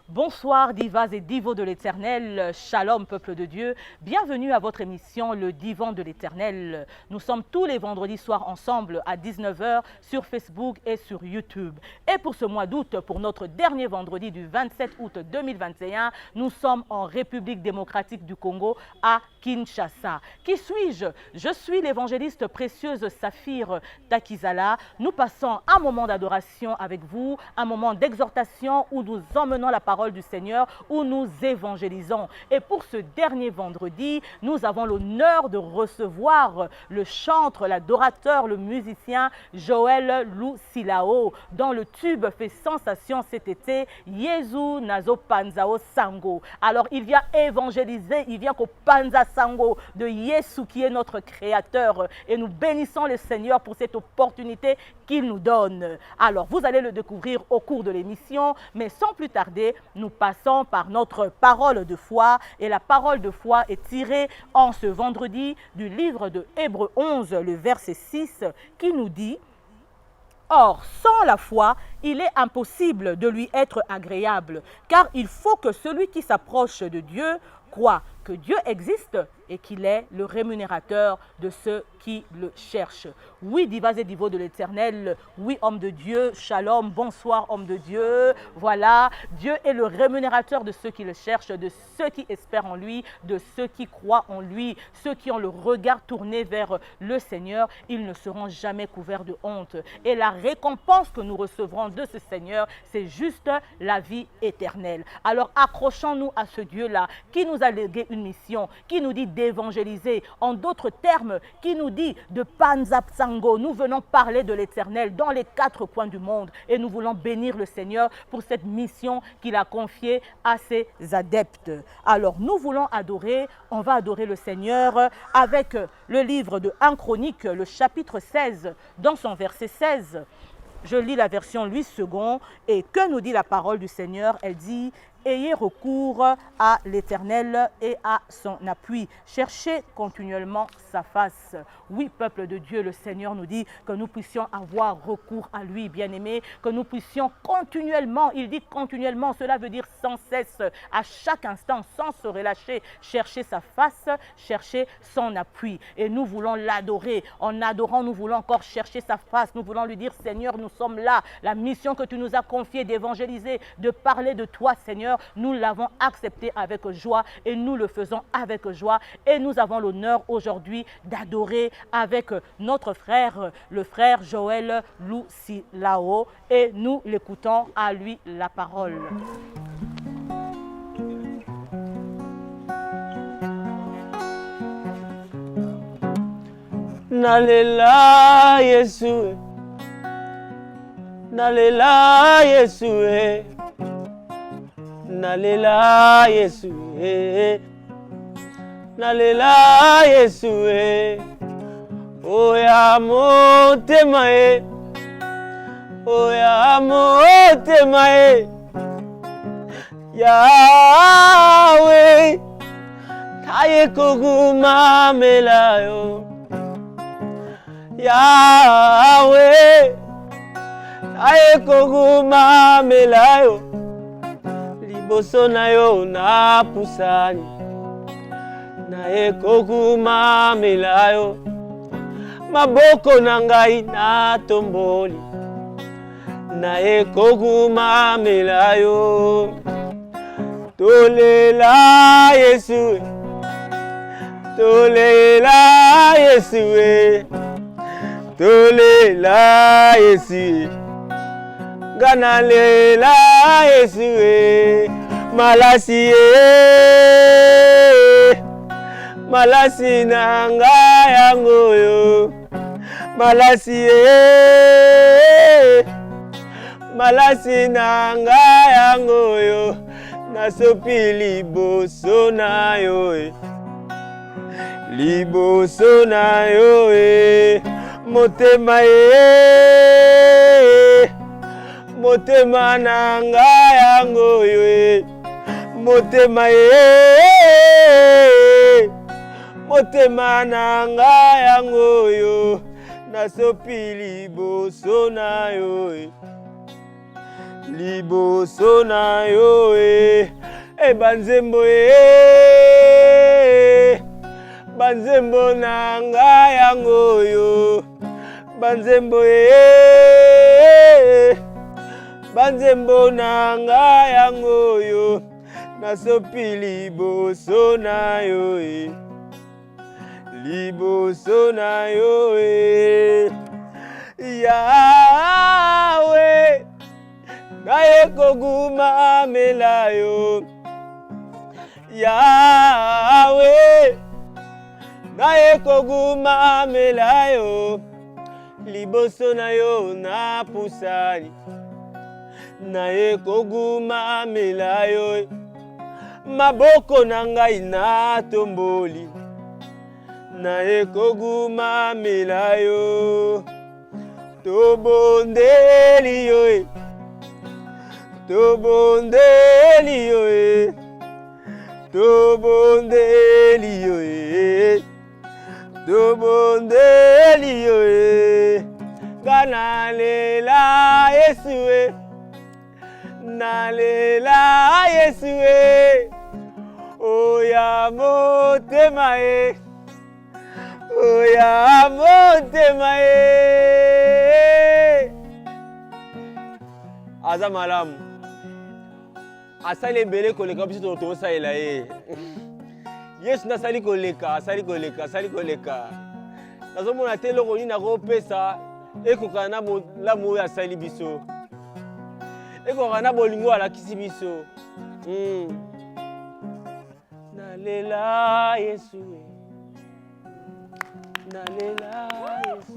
Bonsoir divas et divos de l'Éternel, shalom peuple de Dieu, bienvenue à votre émission Le Divan de l'Éternel. Nous sommes tous les vendredis soirs ensemble à 19 h sur Facebook et sur YouTube. Et pour ce mois d'août, pour notre dernier vendredi du 27 août 2021, nous sommes en République démocratique du Congo à Kinshasa. Qui suis-je? Je suis l'évangéliste précieuse Saphir Takizala. Nous passons un moment d'adoration avec vous, un moment d'exhortation où nous emmenons la parole du Seigneur, où nous évangélisons. Et pour ce dernier vendredi, nous avons l'honneur de recevoir le chantre, l'adorateur, le musicien Joël Lusilao, dont le tube fait sensation cet été, Yezu Nazo Panzao Sango. Alors il vient évangéliser, il vient qu'au Panza Sango de Yesu qui est notre créateur, et nous bénissons le Seigneur pour cette opportunité qu'il nous donne. Alors vous allez le découvrir au cours de l'émission, mais sans plus tarder, nous passons par notre parole de foi, et la parole de foi est tirée en ce vendredi du livre de Hébreux 11, le verset 6, qui nous dit: or, sans la foi, il est impossible de lui être agréable, car il faut que celui qui s'approche de Dieu croit que Dieu existe et qu'il est le rémunérateur de ceux qui le cherchent. Oui, divas et divos de l'Éternel, oui, homme de Dieu, shalom, bonsoir, homme de Dieu. Voilà, Dieu est le rémunérateur de ceux qui le cherchent, de ceux qui espèrent en lui, de ceux qui croient en lui, ceux qui ont le regard tourné vers le Seigneur, ils ne seront jamais couverts de honte. Et la récompense que nous recevrons de ce Seigneur, c'est juste la vie éternelle. Alors accrochons-nous à ce Dieu-là qui nous a légué une une mission qui nous dit d'évangéliser. En d'autres termes, qui nous dit de Panzapsango. Nous venons parler de l'Éternel dans les 4 coins du monde et nous voulons bénir le Seigneur pour cette mission qu'il a confiée à ses adeptes. Alors, nous voulons adorer, on va adorer le Seigneur avec le livre de 1 Chronique, le chapitre 16, dans son verset 16. Je lis la version Louis II et que nous dit la parole du Seigneur? Elle dit: ayez recours à l'Éternel et à son appui. Cherchez continuellement sa face. Oui, peuple de Dieu, le Seigneur nous dit que nous puissions avoir recours à lui, bien-aimé, que nous puissions continuellement, il dit continuellement, cela veut dire sans cesse, à chaque instant, sans se relâcher, chercher sa face, chercher son appui. Et nous voulons l'adorer. En adorant, nous voulons encore chercher sa face. Nous voulons lui dire: Seigneur, nous sommes là. La mission que tu nous as confiée d'évangéliser, de parler de toi, Seigneur, nous l'avons accepté avec joie et nous le faisons avec joie. Et nous avons l'honneur aujourd'hui d'adorer avec notre frère, le frère Joël Lucilao, et nous l'écoutons à lui la parole. Nalela Yesu, nalela Yesu, nalela Yesu, nalela Yesu, oya motema e, oya motema e, Yahweh, taye koguma melayo, Yahweh, taye koguma melayo. Liboso na yo na pusani, na ekokuma melayo. Maboko na ngai na tomboli, na ekokuma melayo. Tolela Yesu, tolela Yesu, tolela Yesu. Gana lela Yesu, malasi malasi na ngai yango yo, malasi malasi na ngai yango yo, nasopi liboso na yo, liboso na yo, motema motema na ngai yango yo, motema motema na ngai yango yo, nasopi liboso na yo, liboso na yo, banzembo banzembo na ngai yango yo, banzembo banzembo na ngai yango yo, nasopi liboso na yo, liboso na yo, Yahweh, naye koguma melayo, Yahweh, naye koguma melayo. Liboso na yo na pusani, naye koguma melayo. Maboko na ngai na tomboli, naye koguma melayo. Tobondeli yo, tobondeli yo, tobondeli yo, tobondeli yo, gana lela Yesu, nalela Yesu, oya motema e, oya motema e. Aza malamu asali ebele koleka biso tosalela ye. Yesu nasali koleka, asali koleka, asali koleka. Nazomona te eloko nini nakopesa ekokana na lamu oyo asali biso, ekokana na bolingo alakisi biso. nalela Yesu nalela Yesu.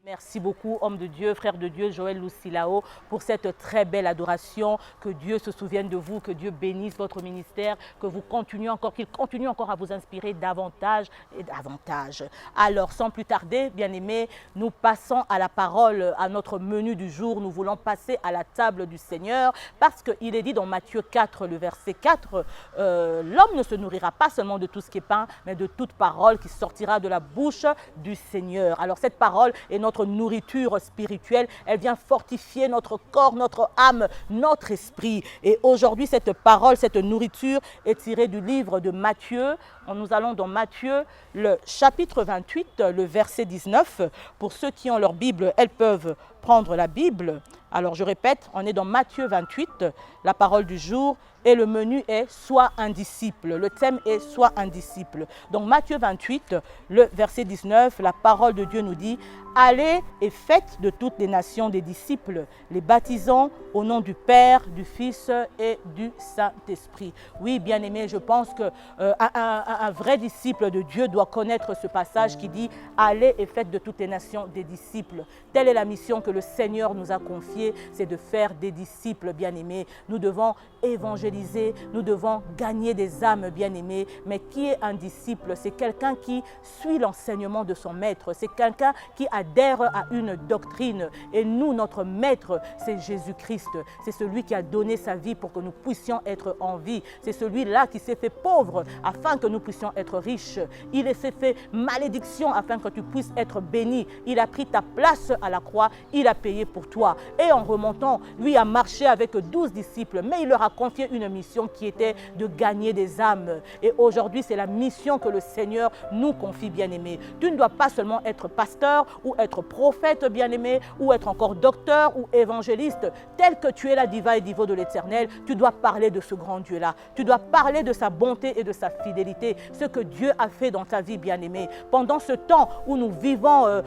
Merci beaucoup, homme de Dieu, frère de Dieu, Joël Lucilao, pour cette très belle adoration. Que Dieu se souvienne de vous, que Dieu bénisse votre ministère, que vous continuez encore, qu'il continue encore à vous inspirer davantage et davantage. Alors, sans plus tarder, bien-aimés, nous passons à la parole, à notre menu du jour. Nous voulons passer à la table du Seigneur parce qu'il est dit dans Matthieu 4, le verset 4, l'homme ne se nourrira pas seulement de tout ce qui est pain, mais de toute parole qui sortira de la bouche du Seigneur. Alors, cette parole est notre nourriture spirituelle, elle vient fortifier notre corps, notre âme, notre esprit. Et aujourd'hui, cette parole, cette nourriture est tirée du livre de Matthieu. Nous allons dans Matthieu, le chapitre 28, le verset 19. Pour ceux qui ont leur Bible, elles peuvent prendre la Bible. Alors je répète, on est dans Matthieu 28, la parole du jour, et le menu est « Sois un disciple ». Le thème est « Sois un disciple ». Donc Matthieu 28, le verset 19, la parole de Dieu nous dit « Allez et faites de toutes les nations des disciples, les baptisant au nom du Père, du Fils et du Saint-Esprit ». Oui, bien-aimés, je pense qu'un vrai disciple de Dieu doit connaître ce passage qui dit « Allez et faites de toutes les nations des disciples ». Telle est la mission que le Seigneur nous a confiée, c'est de faire des disciples, bien-aimés. Nous devons évangéliser, nous devons gagner des âmes, bien-aimés. Mais qui est un disciple? C'est quelqu'un qui suit l'enseignement de son maître. C'est quelqu'un qui adhère à une doctrine. Et nous, notre maître, c'est Jésus-Christ. C'est celui qui a donné sa vie pour que nous puissions être en vie. C'est celui-là qui s'est fait pauvre afin que nous puissions être riches. Il s'est fait malédiction afin que tu puisses être béni. Il a pris ta place à la croix. Il a payé pour toi. Et en remontant, lui a marché avec 12 disciples, mais il leur a confié une mission qui était de gagner des âmes. Et aujourd'hui, c'est la mission que le Seigneur nous confie, bien-aimés. Tu ne dois pas seulement être pasteur ou être prophète, bien-aimé, ou être encore docteur ou évangéliste. Tel que tu es la diva et divo de l'Éternel, tu dois parler de ce grand Dieu-là. Tu dois parler de sa bonté et de sa fidélité, ce que Dieu a fait dans ta vie, bien-aimé. Pendant ce temps où nous vivons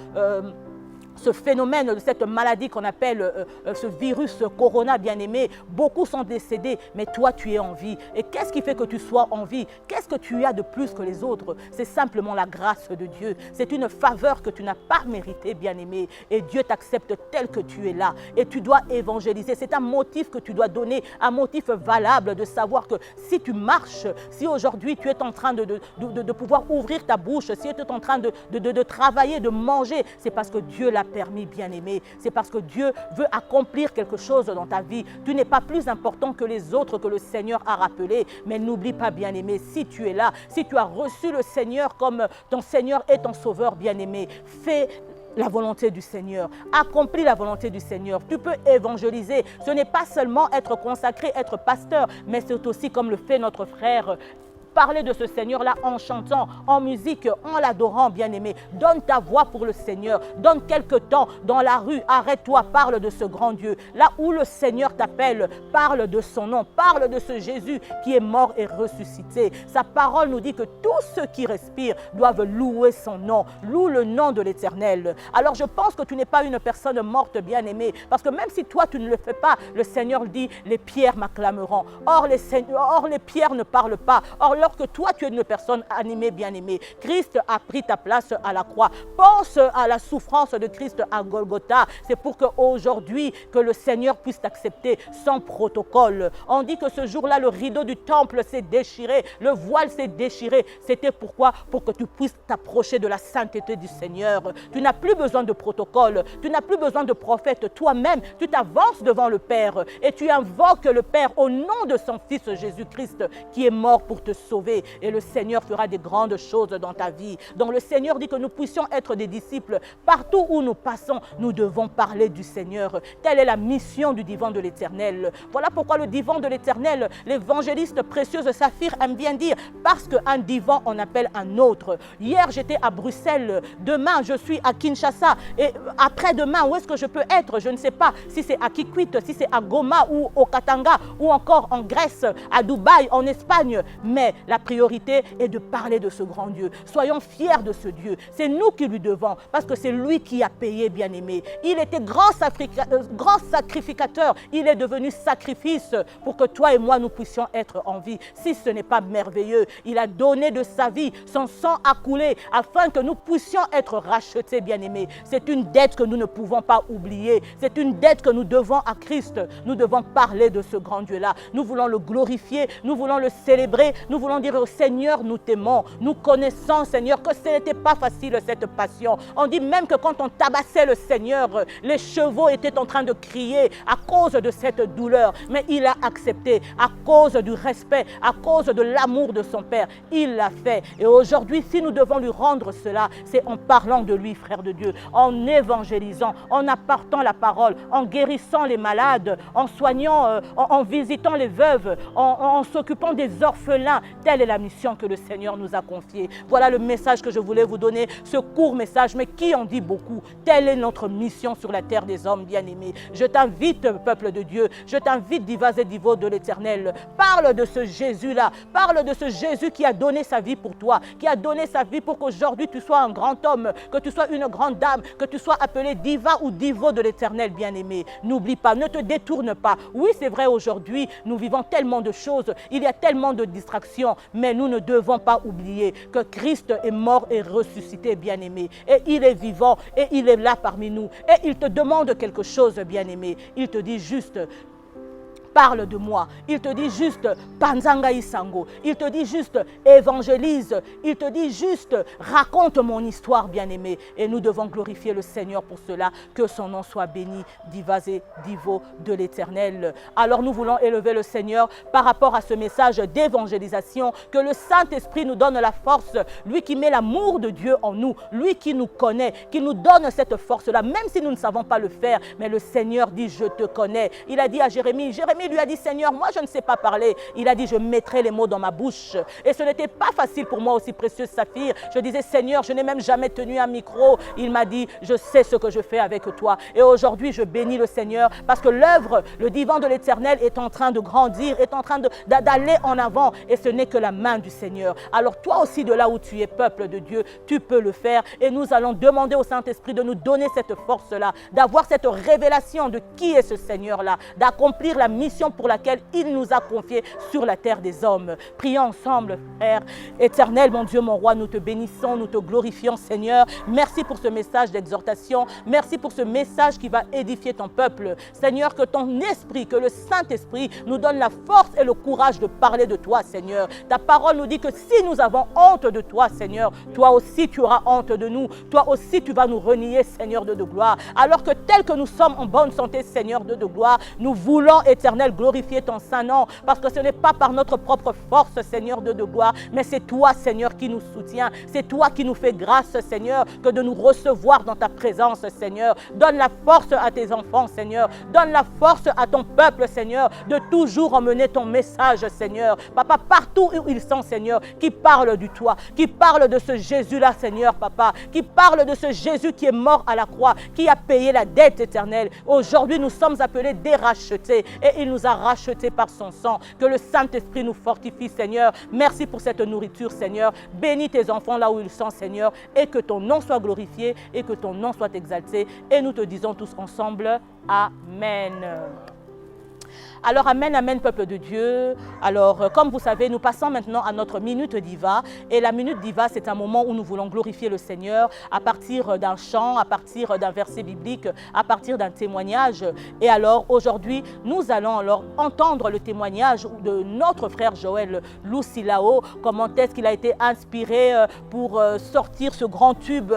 ce phénomène de cette maladie qu'on appelle ce virus corona, bien-aimé, beaucoup sont décédés, mais toi tu es en vie. Et qu'est-ce qui fait que tu sois en vie? Qu'est-ce que tu as de plus que les autres? C'est simplement la grâce de Dieu. C'est une faveur que tu n'as pas méritée, bien-aimé. Et Dieu t'accepte tel que tu es là. Et tu dois évangéliser. C'est un motif que tu dois donner, un motif valable de savoir que si tu marches, si aujourd'hui tu es en train de pouvoir ouvrir ta bouche, si tu es en train de travailler, de manger, c'est parce que Dieu l'a permis, bien-aimé. C'est parce que Dieu veut accomplir quelque chose dans ta vie. Tu n'es pas plus important que les autres que le Seigneur a rappelé. Mais n'oublie pas, bien-aimé, si tu es là, si tu as reçu le Seigneur comme ton Seigneur et ton Sauveur, bien-aimé, fais la volonté du Seigneur. Accomplis la volonté du Seigneur. Tu peux évangéliser. Ce n'est pas seulement être consacré, être pasteur, mais c'est aussi comme le fait notre frère. Parler de ce Seigneur-là en chantant, en musique, en l'adorant, bien-aimé. Donne ta voix pour le Seigneur. Donne quelque temps dans la rue. Arrête-toi, parle de ce grand Dieu. Là où le Seigneur t'appelle, parle de son nom. Parle de ce Jésus qui est mort et ressuscité. Sa parole nous dit que tous ceux qui respirent doivent louer son nom. Loue le nom de l'Éternel. Alors je pense que tu n'es pas une personne morte, bien-aimée. Parce que même si toi tu ne le fais pas, le Seigneur dit, les pierres m'acclameront. Or les pierres ne parlent pas. Or lorsque toi tu es une personne animée, bien-aimée, Christ a pris ta place à la croix. Pense à la souffrance de Christ à Golgotha. C'est pour qu'aujourd'hui, que le Seigneur puisse t'accepter sans protocole. On dit que ce jour-là, le rideau du temple s'est déchiré, le voile s'est déchiré. C'était pourquoi? Pour que tu puisses t'approcher de la sainteté du Seigneur. Tu n'as plus besoin de protocole, tu n'as plus besoin de prophète. Toi-même, tu t'avances devant le Père et tu invoques le Père au nom de son Fils Jésus-Christ qui est mort pour te sauver. Et le Seigneur fera des grandes choses dans ta vie. Donc le Seigneur dit que nous puissions être des disciples. Partout où nous passons, nous devons parler du Seigneur. Telle est la mission du divan de l'Éternel. Voilà pourquoi le divan de l'Éternel, l'évangéliste précieuse Saphir aime bien dire, parce qu'un divan on appelle un autre. Hier j'étais à Bruxelles, demain je suis à Kinshasa et après-demain où est-ce que je peux être? Je ne sais pas si c'est à Kikwit, si c'est à Goma ou au Katanga ou encore en Grèce, à Dubaï, en Espagne. Mais La priorité est de parler de ce grand Dieu. Soyons fiers de ce Dieu. C'est nous qui lui devons, parce que c'est lui qui a payé, bien-aimé. Il était grand sacrificateur. Il est devenu sacrifice pour que toi et moi, nous puissions être en vie. Si ce n'est pas merveilleux, il a donné de sa vie, son sang a coulé, afin que nous puissions être rachetés, bien-aimés. C'est une dette que nous ne pouvons pas oublier. C'est une dette que nous devons à Christ. Nous devons parler de ce grand Dieu-là. Nous voulons le glorifier, nous voulons le célébrer, nous voulons dire au Seigneur, nous t'aimons. Nous connaissons, Seigneur, que ce n'était pas facile cette passion. On dit même que quand on tabassait le Seigneur, les chevaux étaient en train de crier à cause de cette douleur. Mais il a accepté à cause du respect, à cause de l'amour de son Père. Il l'a fait. Et aujourd'hui, si nous devons lui rendre cela, c'est en parlant de lui, frère de Dieu, en évangélisant, en apportant la parole, en guérissant les malades, en soignant, en visitant les veuves, en s'occupant des orphelins. Telle est la mission que le Seigneur nous a confiée. Voilà le message que je voulais vous donner, ce court message, mais qui en dit beaucoup. Telle est notre mission sur la terre des hommes bien-aimés. Je t'invite, peuple de Dieu, je t'invite, divas et divos de l'Éternel, parle de ce Jésus-là, parle de ce Jésus qui a donné sa vie pour toi, qui a donné sa vie pour qu'aujourd'hui tu sois un grand homme, que tu sois une grande dame, que tu sois appelé diva ou divo de l'Éternel bien-aimé. N'oublie pas, ne te détourne pas. Oui, c'est vrai, aujourd'hui, nous vivons tellement de choses, il y a tellement de distractions, mais nous ne devons pas oublier que Christ est mort et ressuscité, bien-aimé. Et il est vivant et il est là parmi nous. Et il te demande quelque chose, bien-aimé. Il te dit juste... Parle de moi. Il te dit juste Panzanga Isango. Il te dit juste évangélise. Il te dit juste raconte mon histoire, bien-aimé. Et nous devons glorifier le Seigneur pour cela. Que son nom soit béni, divas et divos de l'Éternel. Alors nous voulons élever le Seigneur par rapport à ce message d'évangélisation. Que le Saint-Esprit nous donne la force. Lui qui met l'amour de Dieu en nous. Lui qui nous connaît. Qui nous donne cette force-là. Même si nous ne savons pas le faire. Mais le Seigneur dit je te connais. Il a dit à Jérémie, Jérémie lui a dit, Seigneur, moi je ne sais pas parler. Il a dit, je mettrai les mots dans ma bouche. Et ce n'était pas facile pour moi aussi, précieuse Saphir. Je disais, Seigneur, je n'ai même jamais tenu un micro. Il m'a dit, je sais ce que je fais avec toi. Et aujourd'hui, je bénis le Seigneur parce que l'œuvre, le divan de l'Éternel est en train de grandir, est en train d'aller en avant. Et ce n'est que la main du Seigneur. Alors toi aussi, de là où tu es, peuple de Dieu, tu peux le faire. Et nous allons demander au Saint-Esprit de nous donner cette force-là, d'avoir cette révélation de qui est ce Seigneur-là, d'accomplir la mission pour laquelle il nous a confiés sur la terre des hommes. Prions ensemble, Père éternel, mon Dieu, mon roi, nous te bénissons, nous te glorifions, Seigneur. Merci pour ce message d'exhortation. Merci pour ce message qui va édifier ton peuple. Seigneur, que ton esprit, que le Saint-Esprit nous donne la force et le courage de parler de toi, Seigneur. Ta parole nous dit que si nous avons honte de toi, Seigneur, toi aussi tu auras honte de nous. Toi aussi tu vas nous renier, Seigneur de gloire. Alors que tel que nous sommes en bonne santé, Seigneur de gloire, nous voulons, éternel, glorifier ton saint nom, parce que ce n'est pas par notre propre force, Seigneur de gloire, mais c'est toi, Seigneur, qui nous soutient. C'est toi qui nous fais grâce, Seigneur, que de nous recevoir dans ta présence, Seigneur. Donne la force à tes enfants, Seigneur. Donne la force à ton peuple, Seigneur, de toujours emmener ton message, Seigneur. Papa, partout où ils sont, Seigneur, qui parlent du toi, qui parlent de ce Jésus-là, Seigneur, Papa, qui parlent de ce Jésus qui est mort à la croix, qui a payé la dette éternelle. Aujourd'hui, nous sommes appelés des rachetés et il nous a rachetés par son sang. Que le Saint-Esprit nous fortifie, Seigneur. Merci pour cette nourriture, Seigneur. Bénis tes enfants là où ils sont, Seigneur, et que ton nom soit glorifié et que ton nom soit exalté. Et nous te disons tous ensemble, Amen. Alors, amen, amen, peuple de Dieu. Alors, comme vous savez, nous passons maintenant à notre minute diva. Et la minute diva, c'est un moment où nous voulons glorifier le Seigneur à partir d'un chant, à partir d'un verset biblique, à partir d'un témoignage. Et alors, aujourd'hui, nous allons alors entendre le témoignage de notre frère Joël Lucilao. Comment est-ce qu'il a été inspiré pour sortir ce grand tube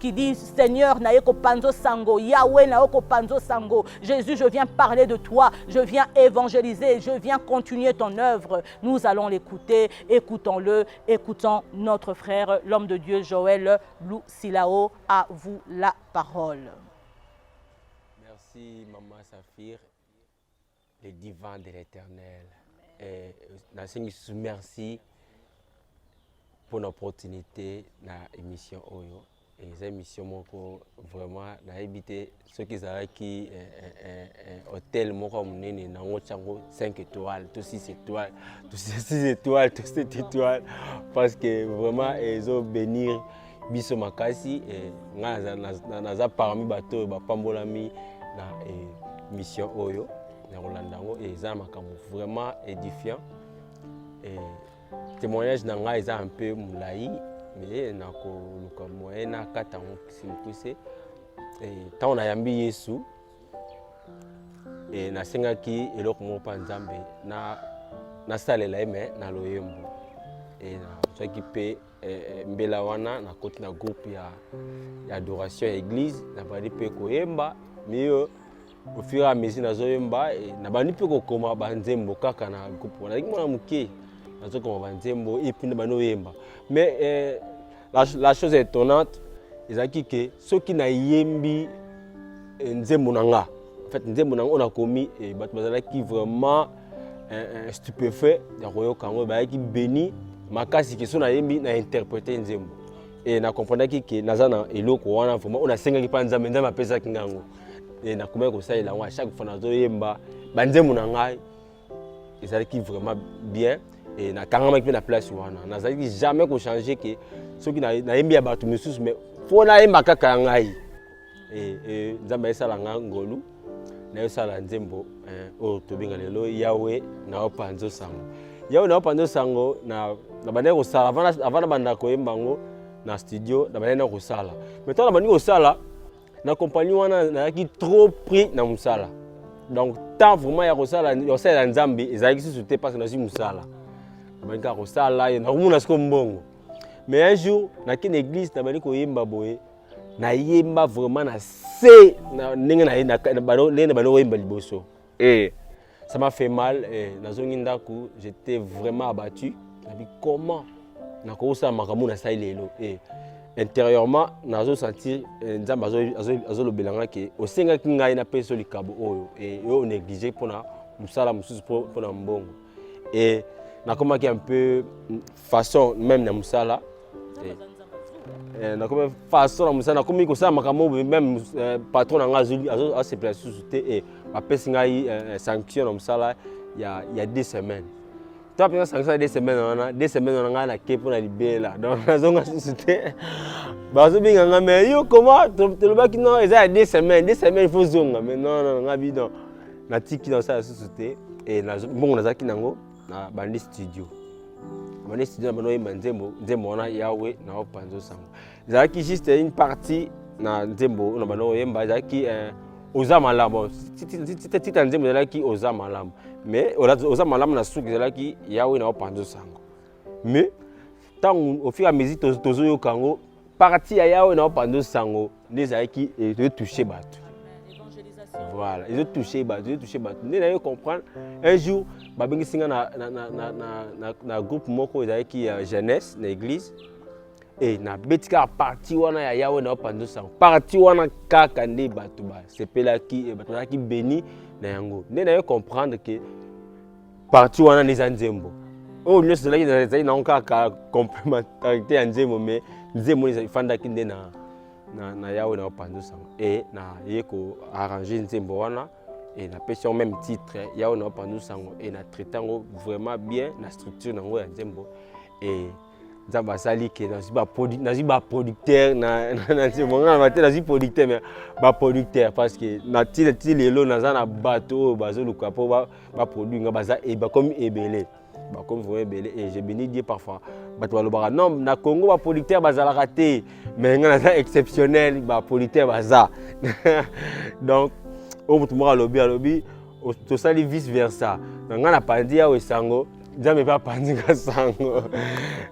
qui dit « Seigneur, naeko panzo sango, Yahweh naeko panzo sango. Jésus, je viens parler de toi, je viens évangéliser, je viens continuer ton œuvre. » Nous allons l'écouter, écoutons-le, écoutons notre frère, l'homme de Dieu Joël Lucilao. À vous la parole. Merci Maman Saphir, le divan de l'Éternel. Et merci pour l'opportunité dans l'émission Oyo. eza émission moko vraiment nayebi te soki ezalaki hôtel moko monene nango tiango 5 étoiles to 6 étoiles to 6 étoiles to 7 étoiles parce que vraiment ezobénir biso makasi nga naza parmi bato oyo bapambolami na mission oyo na kolanda yango eza makambo vraiment édifiant. Témoignage na nga eza un peu molai mais nakoluka moyen nakata yango simplise ntango nayambi Yesu nasengaki eloko moko mpa Nzambe nasalela ye me na loyembo nazwaki mpe mbela wana nakoti na groupe ya adoration ya église nabandi mpe koyemba mais au fur et à mesure nazoyemba nabandi mpe kokoma banzembo kaka na groupe wana nazalaki mwana moke nazokoma banzembo epuis nabandi oyemba mais la chose étonnante ezalaki ke soki nayembi nzembo na nga en fait nzembo na nga oyo nakomi bato bazalaki vraiment stupéfait ya koyoka yango bayaki béni makasi ke so nayembi na interpréter nzembo na comprendaki ke naza na eloko wana vraiment oyo nasengaki mpa Nzambe Nzambe apesaki ngango nakomaki kosalela yango à chaque fois nazoyemba banzembo na ngai ezalaki vraiment bien nakangamaki mpe na place wana nazalaki jamais kochanger ke soki nayembi ya bato misusu mais fo nayemba kaka ya ngai Nzambe ayesala nga ngolu nayosala nzembo oyo tobenga lelo Yawe naopanza sango Yawe naopanza sango na bandaki kosala avant na banda koyemba yango na studio na bandaki kosala mais ntango na bandaki kosala na compagnie wana nayaki trop pris na mosala donc temps vraiment ya kosalela Nzambe ezalaki susu te parce que nazwi mosala nabandaki kaka kosala nakomona siko mbongo mais un jour nakei na église nabandaki koyemba boye nayemba vraiment na se ndenge bandi koyemba liboso ça m'a fait mal nazongi ndako j'étais vraiment abattu nabi comment nakosala makambo nasali lelo intérieurement nazo sentir Nzambe azolobela nga ke osengaki ngai napesa likabo oyo yo négligé mpona mosala mosusu mpona mbongo nakomaki un peu façon même na mosala nakomi façon na mosala nakomi kosala makambo même patron na nga asepela susu te bapesi ngai sanction na mosala ya 2 semaines toi pensa sanction ya 2 semaines wana 2 semaines wana ngai nake mpona libela donc nazonga susu te bazobenga nga mais yo comment tolobaki non eza ya 2 semaines il faut zonga mais non nga bidon natiki na osala susu te mbongo nazalaki nango na bandi studio na banoyemba nzembo wana Yawe naopanza sango ezalaki juste une partie na nzembo na banoyemba ezalaki oza malamu tita nzembo ezalaki oza malamu mais oza malamu na suki ezalaki Yawe naopanza sango mais ntango au fur et à mesure tozoyoka yango partie ya Yawe naopanza sango nde ezalaki etouche bato. Voilà, ils ont touché bateau, Nde na yo comprendre un jour babengi singa na groupe moko ezalaki ya jeunesse na église na betika parti wana ya Yawe na opando sang. Parti wana kaka nde bato ba sepelaki bato naki béni na yango. Nde na yo comprendre que parti wana neza nzembo. Oh nyonso ezalaki na kaka complémentarité ya nzembo mais nzembo ezafandaki nde na Yawe na opando sango na yeko arranger nzembo wana na pesi même titre Yawe na opando sango na traitango vraiment bien na structure nango ya nzembo nzamba sali ke nazi ba producteur na nzembo ngana mate nazi producteur mais ba producteur parce que na ti lelo naza na bato bazoluka po ba produit nga baza ba comme ebele comme vous voyez et j'ai béni Dieu parfois bato balobaka non na Congo ba producteur bazalaka te mais nga na exceptionnel ba producteur baza donc au mutu moko alobi to sali vice versa nga na pandi ya wesango Nzambe pa pandi nga sango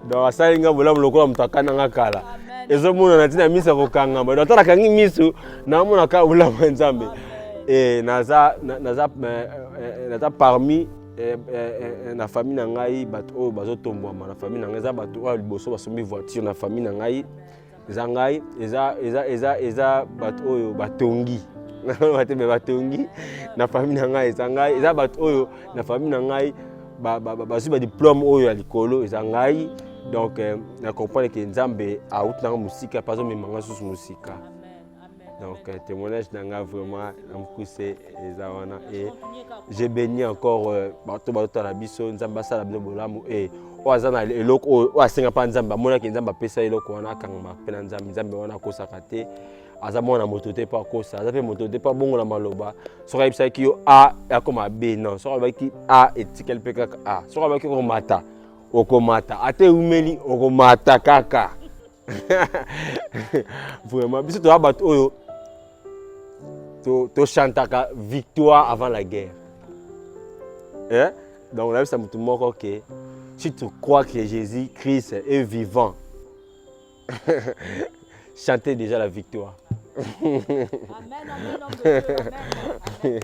donc asali nga bolamu lokola mutu akana nga kala ezomona na tina misa kokanga donc atala kangi misu na mona ka bolamu Nzambe naza parmi na famille na ngai bato oyo bazotombwama na famille na ngai eza bato oyo liboso basombi voiture na famille na ngai eza ngai eza bato oyo batongi batongi na famille na ngai eza ngai eza bato oyo na famille na ngai bazwi ba diplôme oyo ya likolo eza ngai Donc, je comprends que Nzambe a outre la musique, pas besoin de manger sous musique. Donc, témoignage d'anga vraiment, c'est et j'ai béni encore bateau à la biso, Nzamba sala bino bolamu et oazana eloko o asenga pa Nzamba mona ke Nzamba pesa eloko wana kanga pe na Nzambe Nzambe wana kosaka te azamona moto te pa kosa azape moto te pa bongo la maloba soka ibisa ki yo a akoma b non soka ba ki a etikel pe kaka a soka ba ki ko mata okomata ate umeli okomata kaka vraiment biso to abato oyo to chantaka victoire avant la guerre. Hein? Donc là, ça me montre que si tu crois que Jésus-Christ est vivant, chantez déjà la victoire. Amen, amen, homme de Dieu, amen.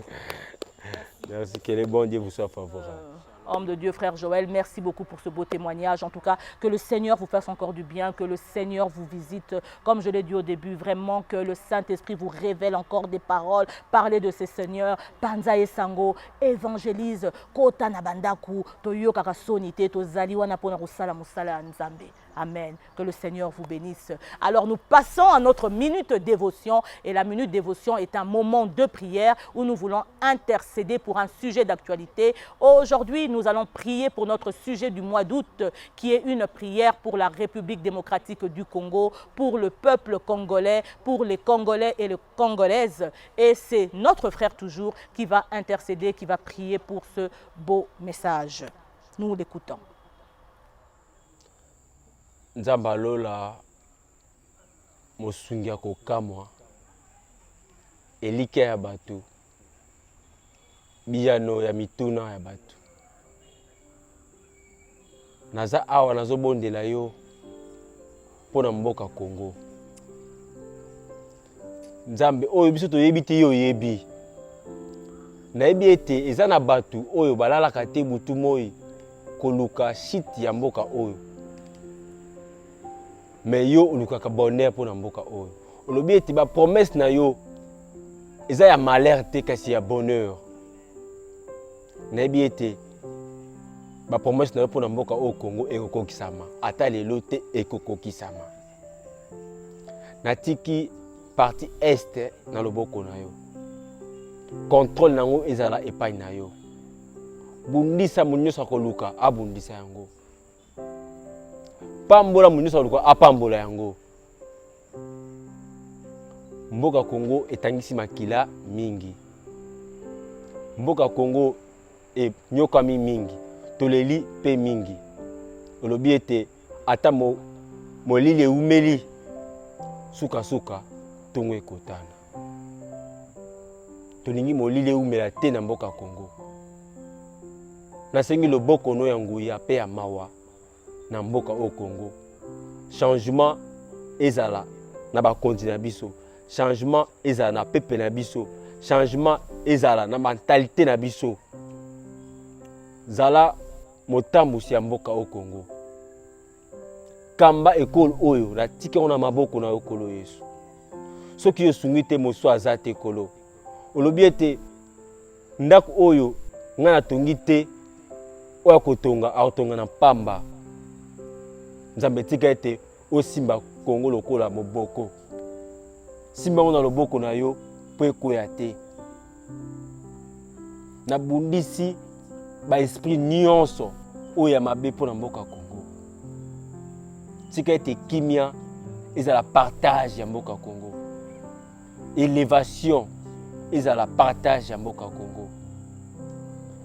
Merci, que le bon Dieu vous soit favorable. Homme de Dieu, frère Joël, merci beaucoup pour ce beau témoignage. En tout cas, que le Seigneur vous fasse encore du bien, que le Seigneur vous visite. Comme je l'ai dit au début, vraiment que le Saint-Esprit vous révèle encore des paroles. Parlez de ces seigneurs. Panza et Sango, évangélise. Kota nabandaku, toyo kakasonite, tozali wana pona kusala musala nzambe. Amen. Que le Seigneur vous bénisse. Alors nous passons à notre minute dévotion. Et la minute dévotion est un moment de prière où nous voulons intercéder pour un sujet d'actualité. Aujourd'hui, nous allons prier pour notre sujet du mois d'août, qui est une prière pour la République démocratique du Congo, pour le peuple congolais, pour les Congolais et les Congolaises. Et c'est notre frère toujours qui va intercéder, qui va prier pour ce beau message. Nous l'écoutons. Nzamba lola mosungi ya kokamwa elike ya bato biyano ya mituna ya bato naza awa nazobondela yo mpona mboka Congo. Nzambe oyo biso toyebi te yo yebi nayebi ete eza na bato oyo balalaka te butu moi koluka shiti ya mboka oyo. Mais yo olukaka bonheur pour mboka oyo. Olobi ete ba promesse na yo eza ya malheur te kasi ya bonheur. Nayebi ete ba promesse na yo pour mboka oyo Congo ekokokisama. Ata lelo te ekokokisama. Natiki partie est na loboko na yo. Contrôle nango ezala epai na yo. Bundisa munyosa koluka abundisa yango. Pambola munyosa koluka apambola yango. Mboka Congo etangisi makila mingi. Mboka Congo nyokami mingi. Toleli pe mingi. Olobi ete ata molili eumeli suka suka tongo ekotana. Tolingi molili eumela te na mboka Congo. Nasengi loboko no ya nguya pe ya mawa na mboka o Congo. Changement ezala na ba continent biso. Changement ezala na pepe na biso. Changement ezala na mentalité na biso. Zala motambusi ya mboka o Congo. Kamba ekolo oyo na tike ona maboko na okolo Yesu. Soki yo sungite moso azate kolo. Olobi ete ndako oyo ngana tongite oya kotonga akotonga na pamba. Nzambe tika ete osimba Congo lokola moboko. Simba ona loboko na yo po ekoya te. Na bundisi ba esprit nyonso oya mabe po na mboka Congo. Tika ete kimia ezala partage ya mboka Congo. Élévation ezala partage ya mboka Congo.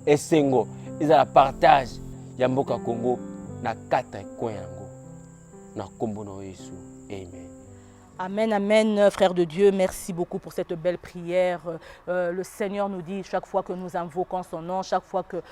Esengo ezala partage ya mboka Congo na kata coin yango. Na kombo na Yesu. Amen. Amen, amen, frère de Dieu. Merci beaucoup pour cette belle prière. Le Seigneur nous dit chaque fois que nous invoquons son nom, chaque fois que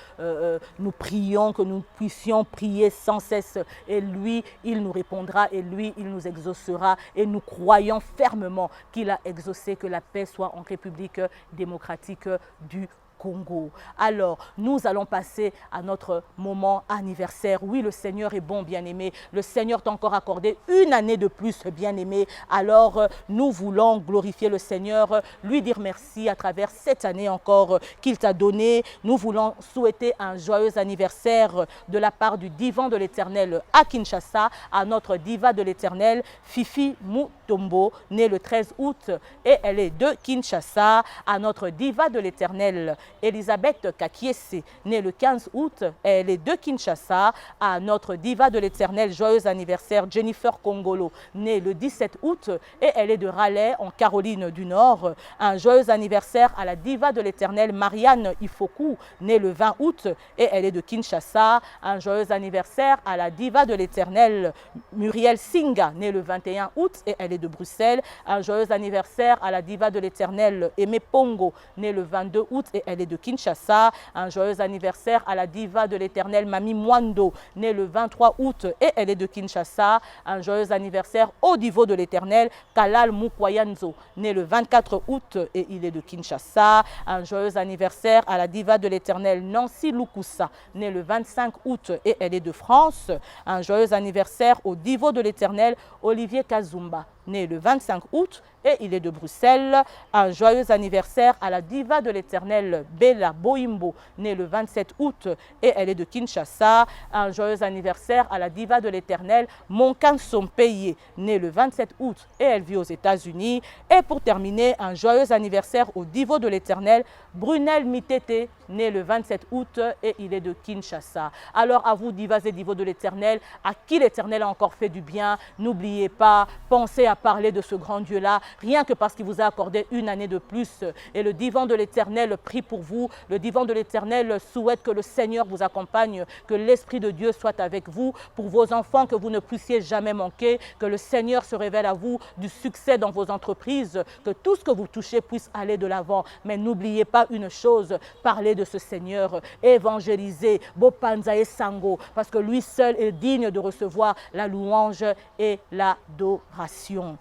nous prions, que nous puissions prier sans cesse. Et lui, il nous répondra et lui, il nous exaucera. Et nous croyons fermement qu'il a exaucé, que la paix soit en République démocratique du Congo. Alors, nous allons passer à notre moment anniversaire. Oui, le Seigneur est bon, bien-aimé. Le Seigneur t'a encore accordé une année de plus, bien-aimé. Alors, nous voulons glorifier le Seigneur, lui dire merci à travers cette année encore qu'il t'a donnée. Nous voulons souhaiter un joyeux anniversaire de la part du divan de l'Éternel à Kinshasa, à notre diva de l'Éternel, Fifi Mutombo, née le 13 août, et elle est de Kinshasa, à notre diva de l'Éternel, Elisabeth Kakiese, née le 15 août, elle est de Kinshasa, à notre diva de l'Éternel, joyeux anniversaire, Jennifer Kongolo, née le 17 août, et elle est de Raleigh, en Caroline du Nord. Un joyeux anniversaire à la diva de l'Éternel, Marianne Ifoku, née le 20 août, et elle est de Kinshasa. Un joyeux anniversaire à la diva de l'Éternel, Muriel Singa, née le 21 août, et elle est de Bruxelles. Un joyeux anniversaire à la diva de l'Éternel, Aimé Pongo, née le 22 août, et elle est de Kinshasa. Un joyeux anniversaire à la diva de l'Éternel, Mami Mwando, née le 23 août, et elle est de Kinshasa. Un joyeux anniversaire au divo de l'Éternel, Kalal Mukwayanzo, né le 24 août, et il est de Kinshasa. Un joyeux anniversaire à la diva de l'Éternel, Nancy Lukusa, née le 25 août, et elle est de France. Un joyeux anniversaire au divo de l'Éternel, Olivier Kazumba, né le 25 août, et il est de Bruxelles. Un joyeux anniversaire à la diva de l'Éternel, Bella Boimbo, née le 27 août, et elle est de Kinshasa. Un joyeux anniversaire à la diva de l'Éternel, Monkan Sompeye, née le 27 août, et elle vit aux États-Unis. Et pour terminer, un joyeux anniversaire au divo de l'Éternel, Brunel Mitete, né le 27 août, et il est de Kinshasa. Alors à vous, divas et divos de l'Éternel, à qui l'Éternel a encore fait du bien, n'oubliez pas, pensez à parler de ce grand Dieu-là, rien que parce qu'il vous a accordé une année de plus. Et le divan de l'Éternel prie pour vous. Le divan de l'Éternel souhaite que le Seigneur vous accompagne, que l'Esprit de Dieu soit avec vous, pour vos enfants, que vous ne puissiez jamais manquer, que le Seigneur se révèle à vous du succès dans vos entreprises, que tout ce que vous touchez puisse aller de l'avant. Mais n'oubliez pas une chose, parlez de ce Seigneur, évangélisez, Bopanzae Sango, parce que lui seul est digne de recevoir la louange et l'adoration.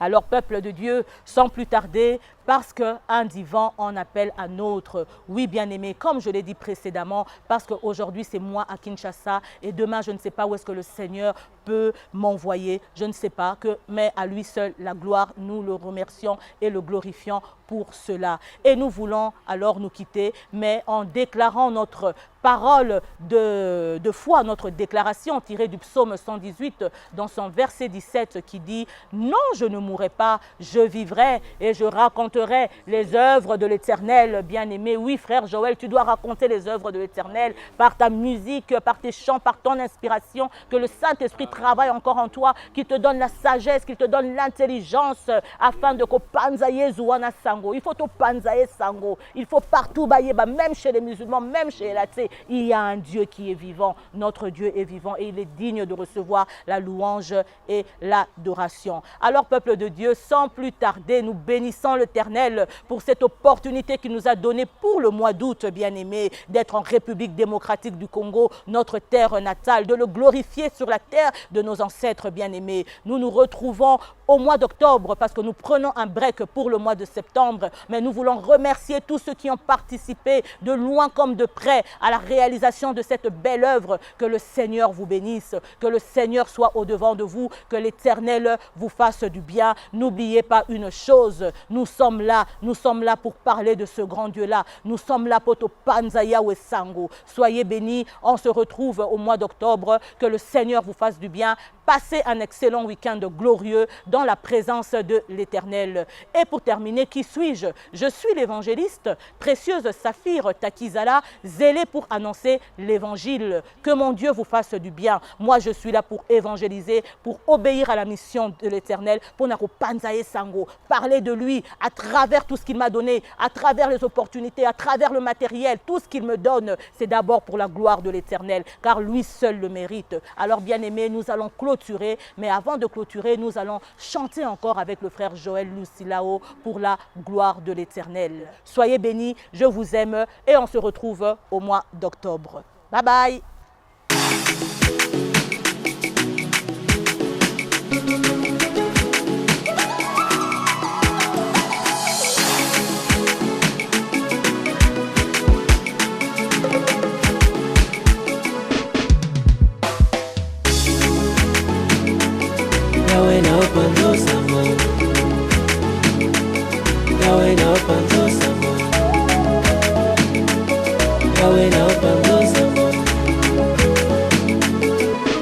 Alors, peuple de Dieu, sans plus tarder, parce qu'un divan en appelle un autre. Oui, bien-aimé, comme je l'ai dit précédemment, parce qu'aujourd'hui, c'est moi à Kinshasa et demain, je ne sais pas où est-ce que le Seigneur peut m'envoyer. Je ne sais pas, mais à lui seul, la gloire, nous le remercions et le glorifions pour cela. Et nous voulons alors nous quitter, mais en déclarant notre parole de foi, notre déclaration tirée du psaume 118 dans son verset 17 qui dit « Non, je ne mourrai pas, je vivrai et je raconterai les œuvres de l'Éternel, bien-aimé. » Oui, frère Joël, tu dois raconter les œuvres de l'Éternel par ta musique, par tes chants, par ton inspiration, que le Saint-Esprit travaille encore en toi, qu'il te donne la sagesse, qu'il te donne l'intelligence afin de kopanzaye zouana sango. Il faut to panzaye sango. Il faut partout baïeba, même chez les musulmans, même chez les latés. Il y a un Dieu qui est vivant. Notre Dieu est vivant et il est digne de recevoir la louange et l'adoration. Alors, peuple de Dieu, sans plus tarder, nous bénissons l'Éternel pour cette opportunité qu'il nous a donnée pour le mois d'août, bien-aimé, d'être en République démocratique du Congo, notre terre natale, de le glorifier sur la terre de nos ancêtres bien-aimés. Nous nous retrouvons au mois d'octobre parce que nous prenons un break pour le mois de septembre, mais nous voulons remercier tous ceux qui ont participé de loin comme de près à la réalisation de cette belle œuvre. Que le Seigneur vous bénisse, que le Seigneur soit au-devant de vous, que l'Éternel vous fasse du bien. N'oubliez pas une chose, nous sommes là pour parler de ce grand Dieu-là. Nous sommes là pour Panzaya Wesango. Soyez bénis, on se retrouve au mois d'octobre, que le Seigneur vous fasse du bien. Passez un excellent week-end glorieux dans la présence de l'Éternel. Et pour terminer, qui suis-je? Je suis l'évangéliste, précieuse Saphir Takizala, zélée pour annoncer l'évangile. Que mon Dieu vous fasse du bien. Moi, je suis là pour évangéliser, pour obéir à la mission de l'Éternel, pour Nako Panzae Sango, parler de lui à travers tout ce qu'il m'a donné, à travers les opportunités, à travers le matériel, tout ce qu'il me donne, c'est d'abord pour la gloire de l'Éternel, car lui seul le mérite. Alors, bien-aimés, nous allons clôturer, mais avant de clôturer, nous allons chanter encore avec le frère Joël Lucilao pour la gloire de l'Éternel. Soyez bénis, je vous aime et on se retrouve au mois d'octobre. Bye bye. Yawe na opanzo sango. Yawe na opanzo sango.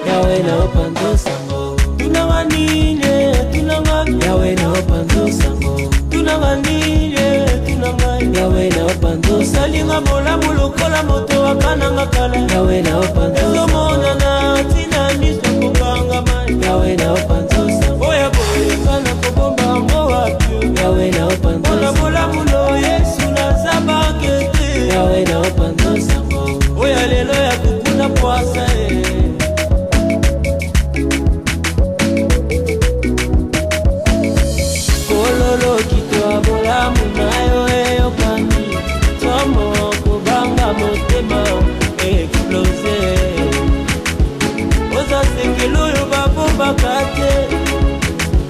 Yawe na opanzo sango. Tunawanine, tunanga. Yawe na opanzo sango. Tunawanine, tunanga. Yawe na opanzo salinga bola mulukola moto wakananga kala. Yawe na opanzo sango. Mona na tina miso kukanga mai. Yawe na opanzo sango. Oya boya kana kubomba mo wapyo. Yawe na opanzo sango. Bola mulo Yesu na zabakete. Yawe na opanzo sango. Oya lelo ya kukuna kwasa Kololo kitwa bola munayo eyokani. Tomo kubanga motema explose. Oza sekelo yo babomba kate.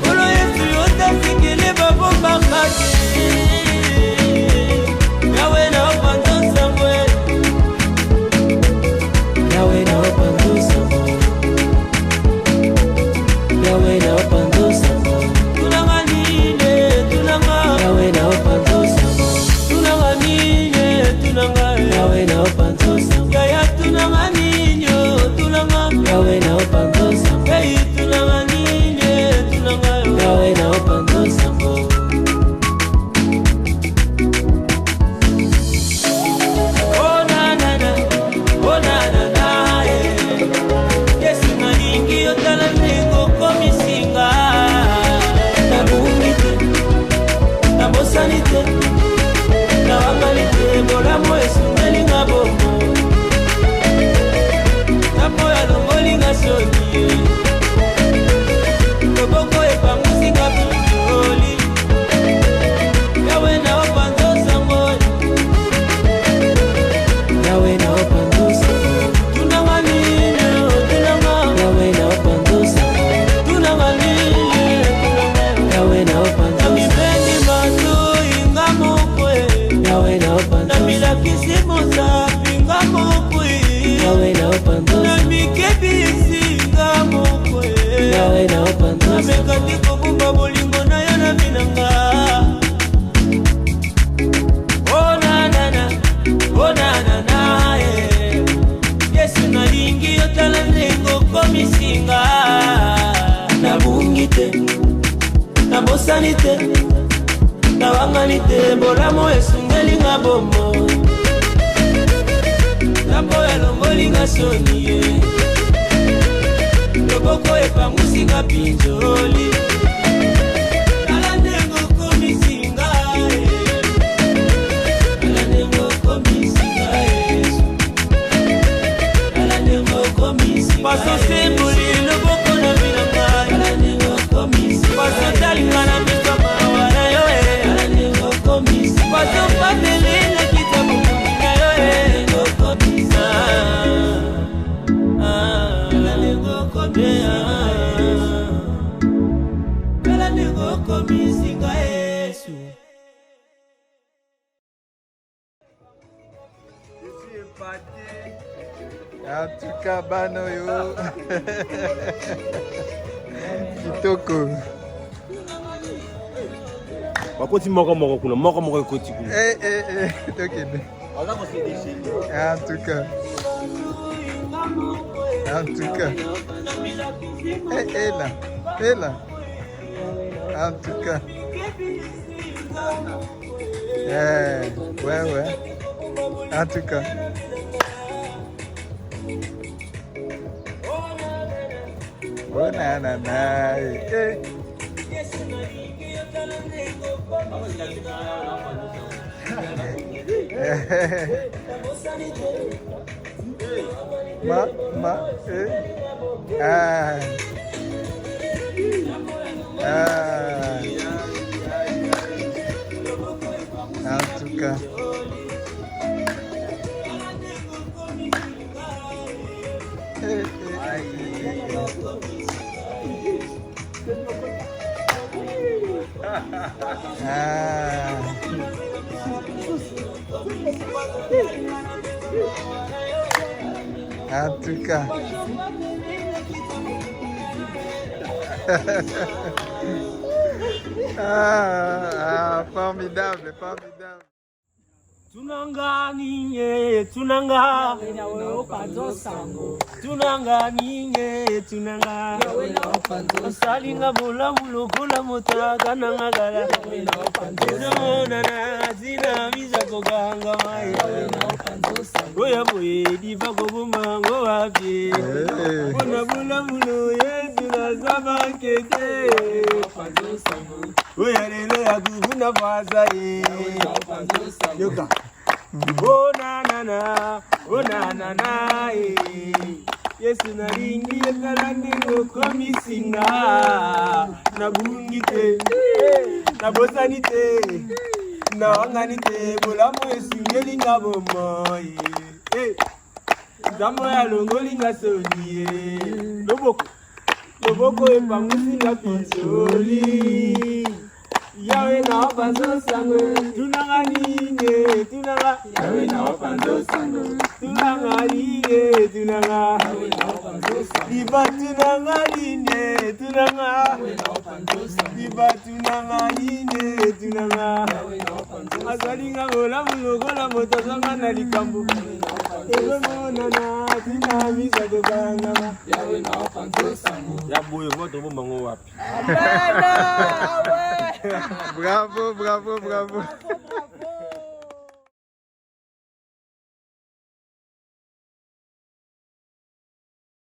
Kolo Yesu yoza sekele babomba kate. Yawe na opanzo sango. Yawe na opanzo sango. Yawe na opanzo sango. Tunanganine, tunanga. Yawe na opanzo sango. Tunanganine, tunanga. Yawe na opanzo sango. Yaya tunanganine, tunanga. Yawe na opanzo sango. Hey tunanganine, tunanga. Yawe na opanzo sango. Oh na na na, oh na na na, Yesu nalingi otala nengo komisinga. Nabungite, nabosanite, nawangalite, bolamo Yesu nalinga bomo. Napoya longolinga soni, loboko epangusinga pitoli. Yawe na opanzo sango. Yawe na opanzo sango. Tunanganine, tunanga. Yawe na opanzo sango. Tunanganine, tunanga. Yawe na opanzo sango. Namibendi mazu inga mokwe. Yawe na opanzo sango. Namilakisi mosapi inga mokwe. Yawe na opanzo sango. Namikebisi inga mokwe. Yawe na opanzo sango. Namekati kobumba bolingo na yo na minanga. Oh na na na, oh na na na, Yesu nalingi otala nengo komisinga. Nabungite, nabosanite, nawanganite, bolamo Yesu ngelinga bomo. Napoya longolinga soni, loboko epangusinga pinjoli. Tala nengo komisinga, tala nengo komisinga Yesu. Tala nengo komisinga Paso sembuli loboko na bilanga. Tala nengo komisinga Paso talinga na mitama wana yo Tala nengo komisinga Paso patele na kitabu kumina yo Tala nengo komisinga. Tala nengo komisinga. Tala nengo komisinga Yesu. En tout cas, Banoyo. Kitoko. Bakoti moko kuna moko ekoti kuna. Tokende. Aza ko se déchirer. En tout cas. En tout cas. Là. En tout cas. Ouais. En tout cas. Oh na na na. En tout cas. En tout cas. Formidable, formidable. Tunanga ninye tunanga tunanga ninye tunanga salinga bola mulokola motaka nanga gala zona na zina miza koganga mai oya boye diva ko bumango wapi bona bola mulo yesu na zabakete oya lelo ya guguna faza yoga. Oh na na na, oh na na na, Yesu na ringi yekarandi ngokomi singa, na bungite, na bosanite, na wanganite, bola mo Yesu ngeli nga bomoye, zamo ya longoli nga soniye, loboko epangusi na konsoli. Yawe na opanzo sango, tunanga nine, tunanga. Yawe na opanzo sango, tunanga nine, tunanga. Yawe na opanzo sango, diba tunanga nine, tunanga. Yawe na opanzo sango, diba tunanga nine, tunanga. Yawe na opanzo sango, azalinga ngola mulokola motazanga na likambo. Ego mona na tina misa de banga. Yawe na opanzo sango. Ya boye voto bombango wapi? Bravo, bravo, bravo.